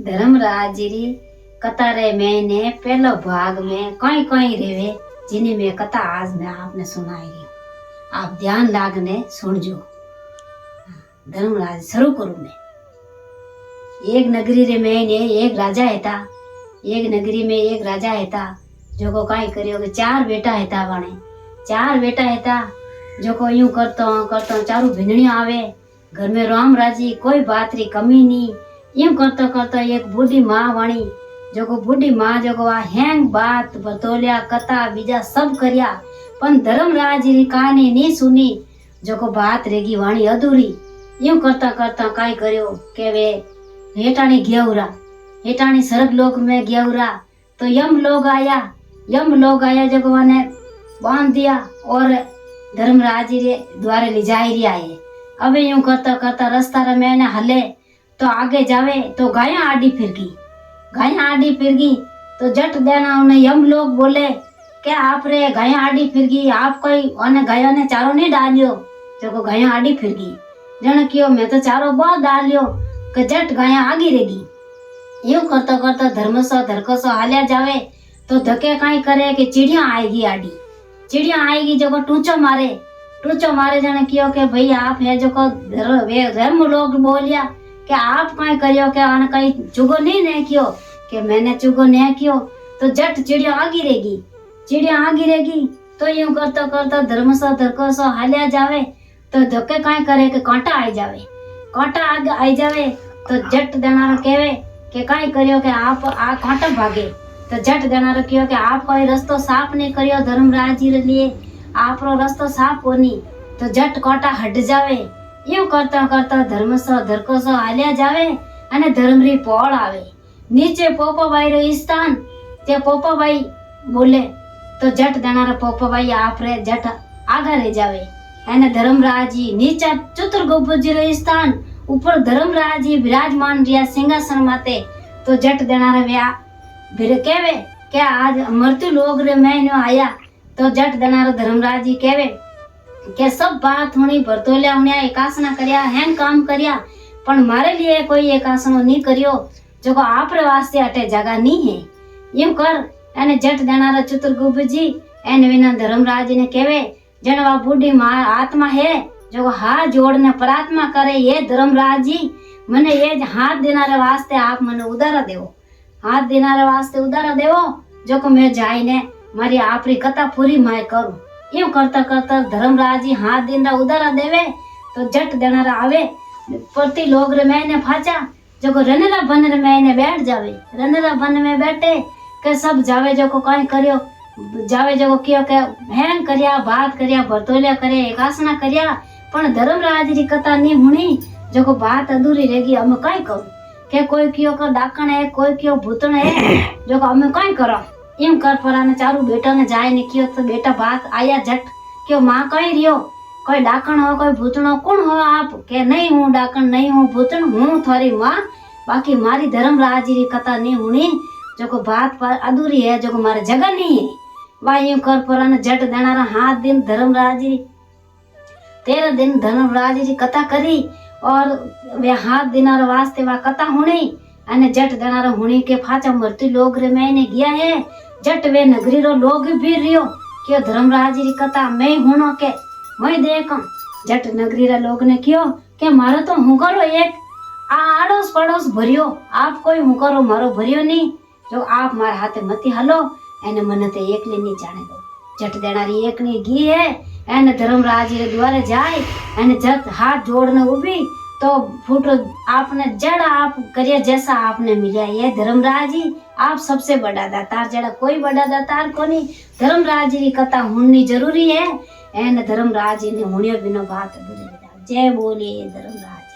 धर्मराज जी कथा रे मैंने पहलो भाग में कई कई रेवे जिन्हें मैं कथा आज मैं आपने सुनाई रही हूँ। आप ध्यान लागने सुनजो। धर्मराज शुरू करूँ मैं। एक नगरी रे मैंने एक राजा था। एक नगरी में एक राजा था जो को कई करियो के चार बेटा था वाणे। चार बेटा था जो को यूं करतो चारू भिंडणियां आवे घर में राम राजी कोई बात री कमी नहीं। यूं करतो करतो एक बूढ़ी माँ वाणी जो को बूढ़ी माँ जो को हैंग बात बतोलिया कथा बीजा सब करिया पण धर्मराज री कहानी नहीं सुनी जो को बात रेगी वाणी अधूरी। यूं करता करता काई करियो के वे हेटाणी गेवरा हेटाणी स्वर्ग लोक में गेवरा तो यम लोग आया जो को ने बांध दिया और धर्मराज रे द्वारे ले जाई रिया है। अब यूं करता करता रास्ता रे मैंने हले तो आगे जावे तो गायां आडी फिर गई तो जट देना उन्हें यम लोग बोले क्या आप रे गायां आडी फिर गई आप कोई उन्हें गायों ने चारो नहीं डालियो जो को गायां आडी फिर गई जन कियो मैं तो चारो बहुत डालियो कि जट गायां आगी रहेगी। यूं करता करता धर्मसो धरकसो हालिया जावे तो धके काई करे कि चिड़िया आएगी आडी चिड़िया आएगी जो को टूचो मारे जन कियो के भाई आप है जो को धर्म लोग बोलिया कि आप कहीं करियो के आने कहीं चुगो नहीं कियो कि मैंने चुगो नहीं कियो तो जट चिड़िया आगी रहेगी तो यूं करता करता धर्मसो धरकसो हालिया जावे तो धक्के कहीं करे कि कांटा आई जावे तो जट देनारो कहवे कि कहीं करियो कि आप आ कांटा भागे तो जट देनारो कहो कि आप कोई रास्तो साफ नहीं करियो धर्मराज जी रे लिए आपरो रास्तो साफ कोनी तो जट कांटा हट जावे। यूं करता करता धर्मसो धरकसो हालिया जावे अने धर्मरी पोळ आवे नीचे पोपाबाई रो स्थान ते पोपाबाई बोले तो जट देनारा पोपाबाई आप रे जट आगा रह जावे अने धर्मराज जी नीचे चतुर्गुप्त जी रो स्थान ऊपर धर्मराज जी विराजमान रिया सिंहासन माते तो जट देनारा व्या फिर कहवे के आज मृत्यु लोग रे मैंने आया तो जट देनारा धर्मराज जी कहवे के सब बात होनी भरतोलिया उन्या एकासना करया हैंग काम करया पण मारे लिए कोई एकासनो नहीं करियो जो को आपरे वास्ते अटे जगह नहीं है। यूं कर अने जट देनारा चतुर्गुप्त जी एने विना धर्मराज जी ने कहवे जनवा बूढ़ी मां आत्मा है जो हाथ जोड़ने प्रार्थना करे ये धर्मराज जी मने ये हाथ देनारे वास्ते आप मने उदारा देवो जो को मैं जाईने मारी आपरी कथा पूरी माय करूं। यूं करता करता धर्मराज जी हाथ दिन उदारा देवे तो जट देनारा आवे प्रति लोग रे मैंने फाचा जो को रनेरा बन रे मैंने बैठ जावे रनेरा बन में बैठे के सब जावे जो को कहीं करियो जावे जो को कियो के हैन करया बात करया भरतोलिया करे एकासना करया पण धर्मराज री कथा नहीं हुणी जो को बात अधूरी रहेगी हम कहीं करूं के कोई कियो को डाकण है कोई कियो भूतण है जो को हम कहीं करो। एम कर पराने चारू बेटा ने जाए ने कियो तो बेटा बात आया जट क्यों मां कहीं रियो कोई डाकण हो कोई भूतण हो कौन हो आप के नहीं हूं डाकण नहीं हूं भूतण हूं थारी मां बाकी मारी धर्मराज री कथा नहीं हुणी जो को बात पर अधूरी है जो को मारे जगह नहीं है। वाह यूं कर पराने जट देनारा हाथ दिन धर्मराज री 13 दिन धर्मराज री कथा करी और वे हाथ दिनार वास्ते वा कथा हुणी अने जट देनारा हुणी के फाचा मृत्यु लोग रे मैंने गया है जट वे नगरी रो लोग भी रियो कि धर्मराज री कथा मैं हुणो के मैं देखा जट नगरी रा लोग ने कियो के मारो तो हूं करो एक आड़ोस पड़ोस भरियो आप कोई हूं करो मारो भरियो नहीं जो आप मारे हाथे मती हलो एने मने ते एकले नहीं जाने दो। जट देनारी एक ने गी है एने धर्मराज रे द्वारे जाए एने जट हाथ जोड़ने उभी तो फूटो आपने जड़ा आप करिए जैसा आपने मिला ये धर्मराज जी आप सबसे बड़ा दातार जड़ा कोई बड़ा दातार कोनी धर्मराज री कथा हुणनी जरूरी है एने धर्मराज ने हुणियो बिना बात जय बोले धर्मराज।